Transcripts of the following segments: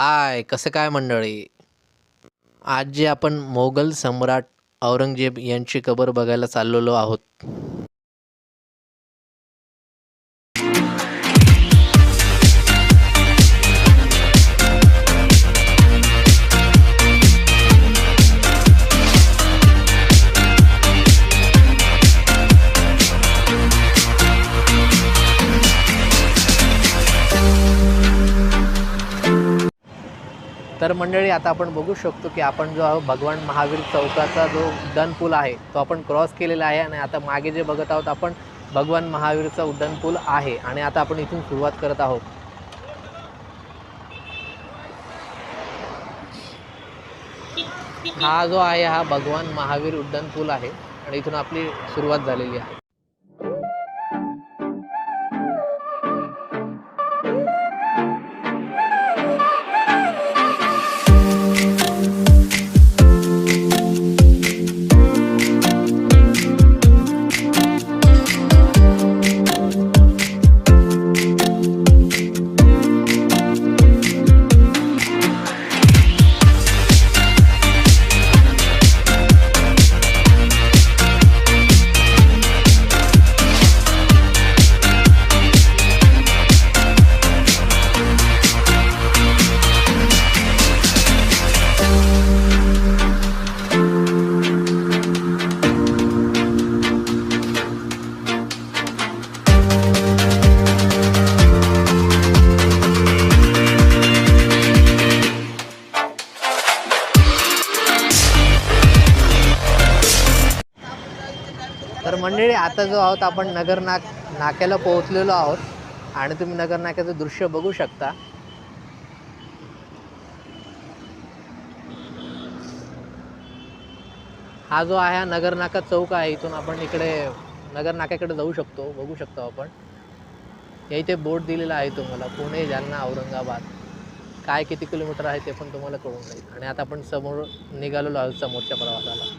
हाय, कसं काय मंडळी? आज जे आपण मोगल सम्राट औरंगजेब यांची कबर बघायला चाललेलो आहोत. तर मंडळी आता आपण बघू शकतो की आपण जो भगवान महावीर चौकाचा जो उड्डाणपूल आहे तो आपण क्रॉस केलेला आहे आणि आता मागे जे बघत आहोत आपण भगवान महावीरचा उड्डाणपूल आहे आणि आता आपण इथून सुरुवात करत आहोत. हा जो आहे हा भगवान महावीर उड्डाणपूल आहे आणि इथून आपली सुरुवात झालेली आहे. तर मंडळी आता जो आहोत आपण नगर नाक्याला पोहोचलेलो आहोत आणि तुम्ही नगर नाक्याचं दृश्य बघू शकता. हा जो आहे हा नगर नाका चौक आहे. इथून आपण इकडे नगर नाक्याकडे जाऊ शकतो, बघू शकतो आपण. या इथे बोर्ड दिलेला आहे तुम्हाला, पुणे जालना औरंगाबाद काय किती किलोमीटर आहे ते पण तुम्हाला कळून जाईल. आणि आता आपण समोर निघालेलो आहोत समोरच्या प्रवासाला.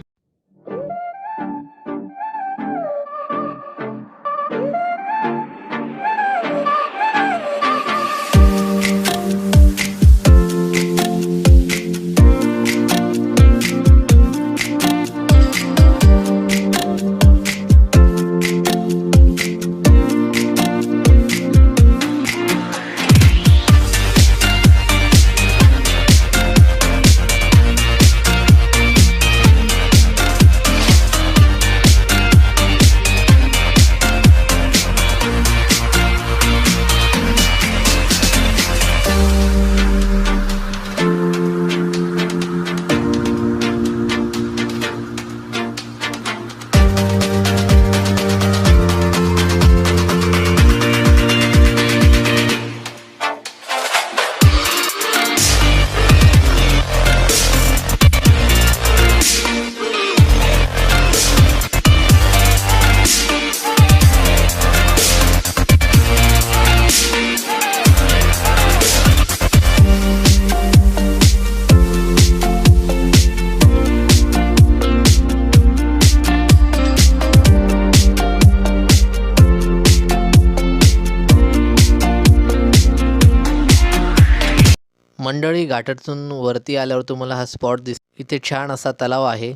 मंडळी घाटातून वरती आल्यावर तुम्हाला हा स्पॉट इथे छान असा तलाव आहे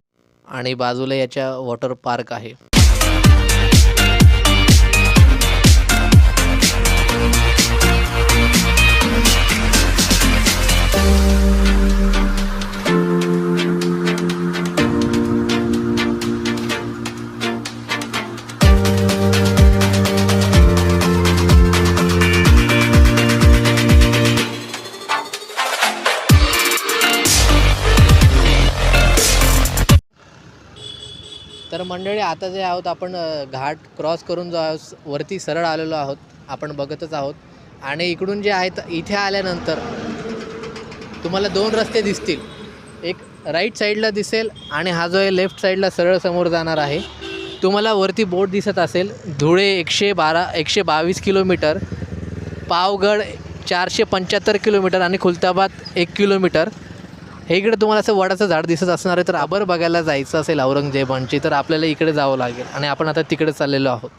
आणि बाजूला याच्या वॉटर पार्क आहे. तर मंडळी आता जे आहोत आपण घाट क्रॉस करून जो आहोत वरती सरळ आलेलो आहोत, आपण बघतच आहोत. आणि इकडून जे आहेत इथे आल्यानंतर तुम्हाला दोन रस्ते दिसतील. एक राईट साईडला दिसेल आणि हा जो आहे लेफ्ट साईडला सरळ समोर जाणार आहे. तुम्हाला वरती बोर्ड दिसत असेल, धुळे 122 किलोमीटर, पावगड 475 किलोमीटर आणि खुलताबाद 1 किलोमीटर. हे इकडे तुम्हाला असं वडाचं झाड दिसत असणार आहे. तर आबर बघायला जायचं असेल औरंगजेबांची तर आपल्याला इकडे जावं लागेल आणि आपण आता तिकडे चाललेलो आहोत.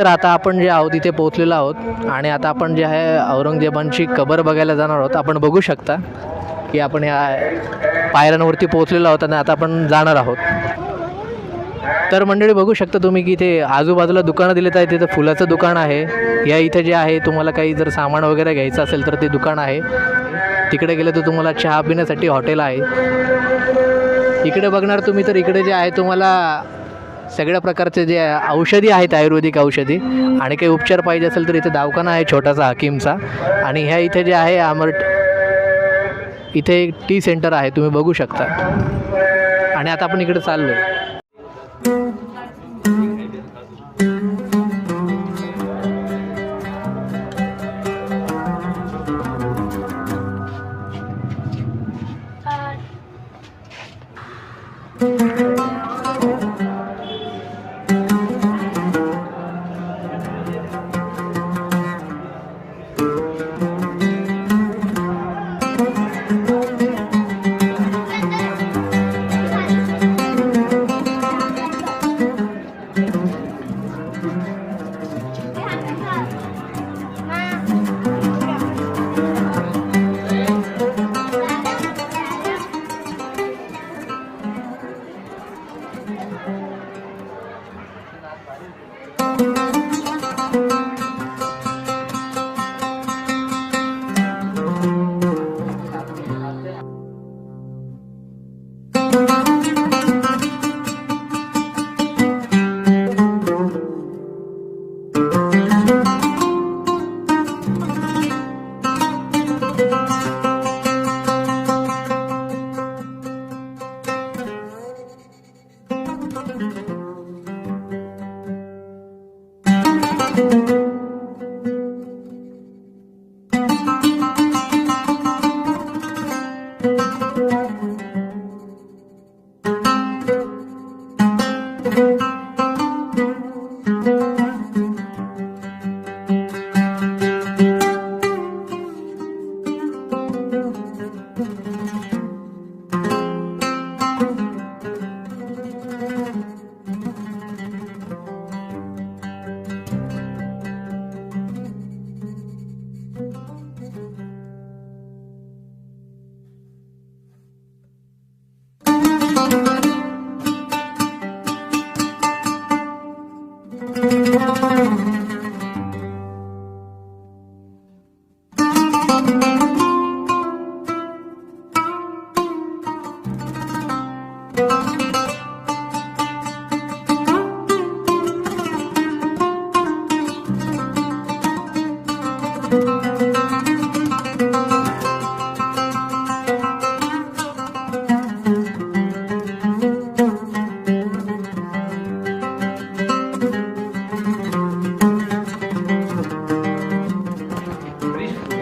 तर आता आपण जे आहोत इथे पोहोचलेलो आहोत आणि आता आपण जे आहे औरंगजेबांची कबर बघायला जाणार आहोत. आपण बघू शकता की आपण ह्या पायऱ्यांवरती पोहोचलेलो आहोत आणि आता आपण जाणार आहोत. तर मंडळी बघू शकता तुम्ही की इथे आजूबाजूला दुकानं दिलेत आहे. तिथं फुलाचं दुकान आहे. या इथे जे आहे तुम्हाला काही जर सामान वगैरे घ्यायचं असेल तर ते दुकान आहे. तिकडे गेलं तर तुम्हाला चहा पिण्यासाठी हॉटेल आहे. इकडे बघणार तुम्ही तर इकडे जे आहे तुम्हाला सगळ्या प्रकारचे जे औषधी आहेत, आयुर्वेदिक औषधी, आणि काही उपचार पाहिजे असेल तर इथे दवाखाना आहे छोटासा हकीमचा. आणि ह्या इथे जे आहे इथे एक टी सेंटर आहे, तुम्ही बघू शकता. आणि आता आपण इकडे चाललो आहे.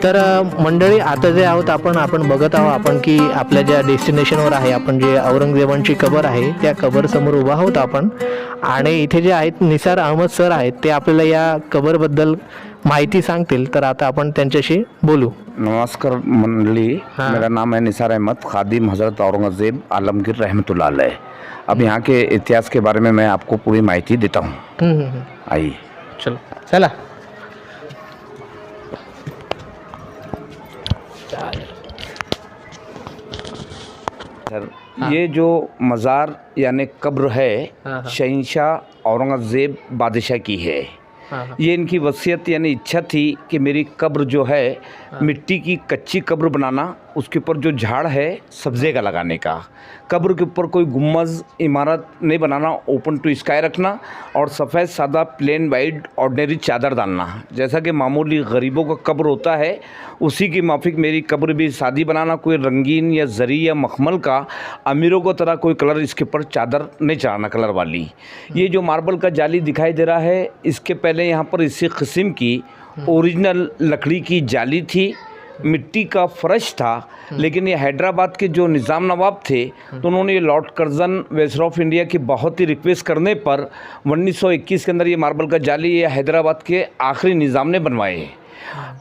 तर मंडळी आता जे आहोत आपण बघत आहोत आपण की आपल्या ज्या डेस्टिनेशनवर आहे, आपण जे औरंगजेबांची कबर आहे त्या कबर समोर उभा आहोत आपण. आणि इथे जे आहेत निसार अहमद सर आहेत, ते आपल्याला या कबरबद्दल माहिती सांगतील. तर आता आपण त्यांच्याशी बोलू. नमस्कार मंडली, मेरा नाम है निसार अहमद, खादिम हज़रत औरंगज़ेब आलमगीर रहमतुल्लाह अलैह. अब यहाँ के इतिहास के बारे में मैं आपको पूरी माहिती देता हूँ. आइए चलो चला. सर ये जो मज़ार यानी कब्र है शहंशाह औरंगज़ेब बादशाह की है. ये इनकी वसीयत यानी इच्छा थी कि मेरी कब्र जो है मिट्टी की कच्ची कब्र बनाना, उसके ऊपर जो झाड़ है सब्ज़े का लगाने का, कब्र के ऊपर कोई गुम्बज इमारत नहीं बनाना, ओपन टू स्काई रखना और सफ़ेद सादा प्लेन वाइट ऑर्डिनरी चादर डालना. जैसा कि मामूली गरीबों का कब्र होता है उसी की माफिक मेरी कब्र भी सादी बनाना. कोई रंगीन या जरी या मखमल का अमीरों को तरह कोई कलर इसके ऊपर चादर नहीं चढ़ाना कलर वाली. ये जो मार्बल का जाली दिखाई दे रहा है, इसके पहले यहाँ पर इसी किस्म की ओरिजिनल लकड़ी की जाली थी, मिट्टी का फर्श था. लेकिन ये हैदराबाद के जो निज़ाम नवाब थे तो उन्होंने ये Lord Curzon viceroy of India की बहुत ही रिक्वेस्ट करने पर 1921 के अंदर ये मार्बल का जाली ये हैदराबाद के आखिरी निज़ाम ने बनवाए.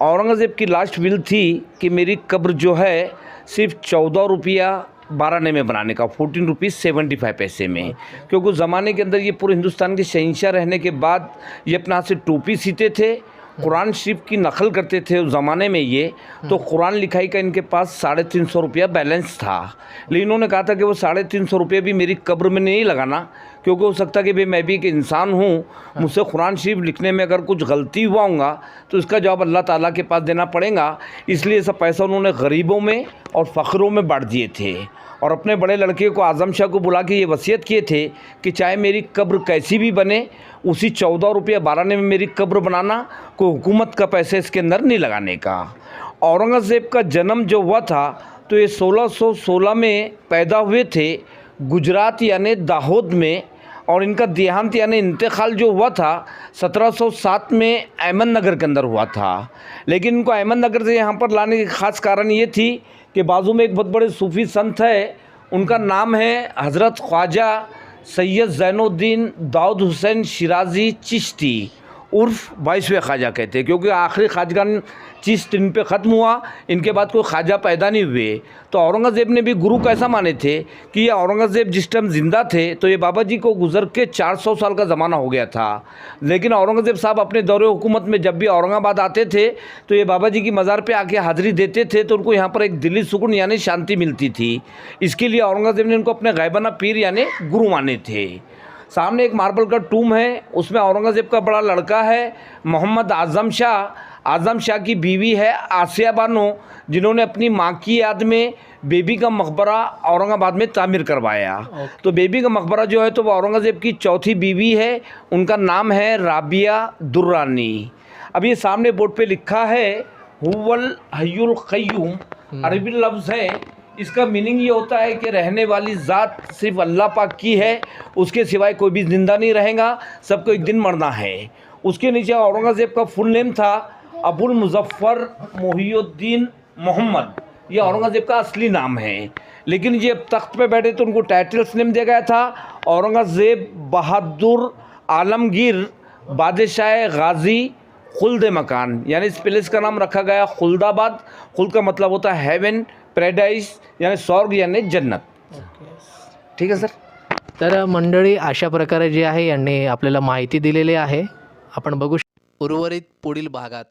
औरंगज़ेब की लास्ट विल थी कि मेरी कब्र जो है सिर्फ 14 रुपया 12 में बनाने का, 14 रुपीज़ 75 पैसे में। क्योंकि उस ज़माने के अंदर ये पूरे हिंदुस्तान के शहंशाह रहने के बाद ये अपने हाथ से टोपी सीते थे, कुरान शरीफ की नकल करते थे उस ज़माने में ये। तो कुरान लिखाई का इनके पास 350 रुपया बैलेंस था, लेकिन इन्होंने कहा था कि वो 350 रुपये भी मेरी कब्र में नहीं लगाना, क्योंकि हो सकता है कि भाई मैं भी एक इंसान हूँ, मुझसे कुरान शरीफ लिखने में अगर कुछ गलती हुआ होगा तो इसका जवाब अल्लाह ताला के पास देना पड़ेगा। इसलिए सब पैसा उन्होंने गरीबों में और फ़क़ीरों में बांट दिए थे। और अपने बड़े लड़के को आज़म शाह को बुला के ये वसीयत किए थे कि चाहे मेरी कब्र कैसी भी बने, उसी 14 रुपये 12 में मेरी कब्र बनाना, कोई हुकूमत का पैसे इसके अंदर नहीं लगाने का। औरंगज़ेब का जन्म जो हुआ था तो ये 1616 में पैदा हुए थे गुजरात यानी दाहोद में, और इनका देहांत यानी इंतकाल जो हुआ था 1707 में अहमदनगर के अंदर हुआ था। लेकिन इनको अहमदनगर से यहाँ पर लाने की ख़ास कारण ये थी कि बाजू में एक बहुत बड़े सूफ़ी संत है, उनका नाम है हज़रत ख्वाजा सैयद ज़ैनुद्दीन दाऊद हुसैन शिराज़ी चिश्ती उर्फ 22वें ख्वाजा कहते हैं, क्योंकि आखिरी ख्वाजगान चिश्त इन पे ख़त्म हुआ, इनके बाद कोई ख्वाजा पैदा नहीं हुए। तो औरंगज़ेब ने भी गुरु कैसा माने थे कि ये औरंगज़ेब जिस टाइम ज़िंदा थे तो ये बाबा जी को गुजर के 400 साल का ज़माना हो गया था। लेकिन औरंगज़ेब साहब अपने दौरे हुकूमत में जब भी औरंगाबाद आते थे तो ये बाबा जी की मज़ार पे आके हाज़िरी देते थे, तो उनको यहाँ पर एक दिली सुकून यानी शांति मिलती थी। इसके लिए औरंगज़ेब ने इनको अपने गायबाना पीर यानी गुरु माने थे। सामने एक मार्बल का टूम है, उसमें औरंगज़ेब का बड़ा लड़का है मोहम्मद आज़म शाह। आज़म शाह की बीवी है आसिया बानो, जिन्होंने अपनी माँ की याद में बेबी का मकबरा औरंगाबाद में तामीर करवाया। तो बेबी का मकबरा जो है तो वो औरंगज़ेब की चौथी बीवी है, उनका नाम है राबिया दुर्रानी। अब ये सामने बोर्ड पे लिखा है हुवल हय्युल क़य्यूम, अरबी लफ्ज़ है, इसका मीनिंग ये होता है कि रहने वाली ज़ात सिर्फ अल्लाह पाक की है, उसके सिवाय कोई भी ज़िंदा नहीं रहेगा, सबको एक दिन मरना है। उसके नीचे औरंगज़ेब का फुल नेम था अबुल मुज़फ़्फ़र मोहिउद्दीन मोहम्मद, ये औरंगज़ेब का असली नाम है। लेकिन ये तख्त पे बैठे तो उनको टाइटल्स नेम दिया गया था औरंगज़ेब बहादुर आलमगीर बादशाह गाज़ी खुल्द मकान, यानी इस प्लेस का नाम रखा गया खुल्दाबाद। खुल्द का मतलब होता है हेवन, पैराडाइज यानी स्वर्ग यानी जन्नत। ठीक है सर। तर मंडळी अशा प्रकारे जे आहे यांनी आपल्याला माहिती दिलेली आहे, आपण बघू उर्वरित पुढील भागात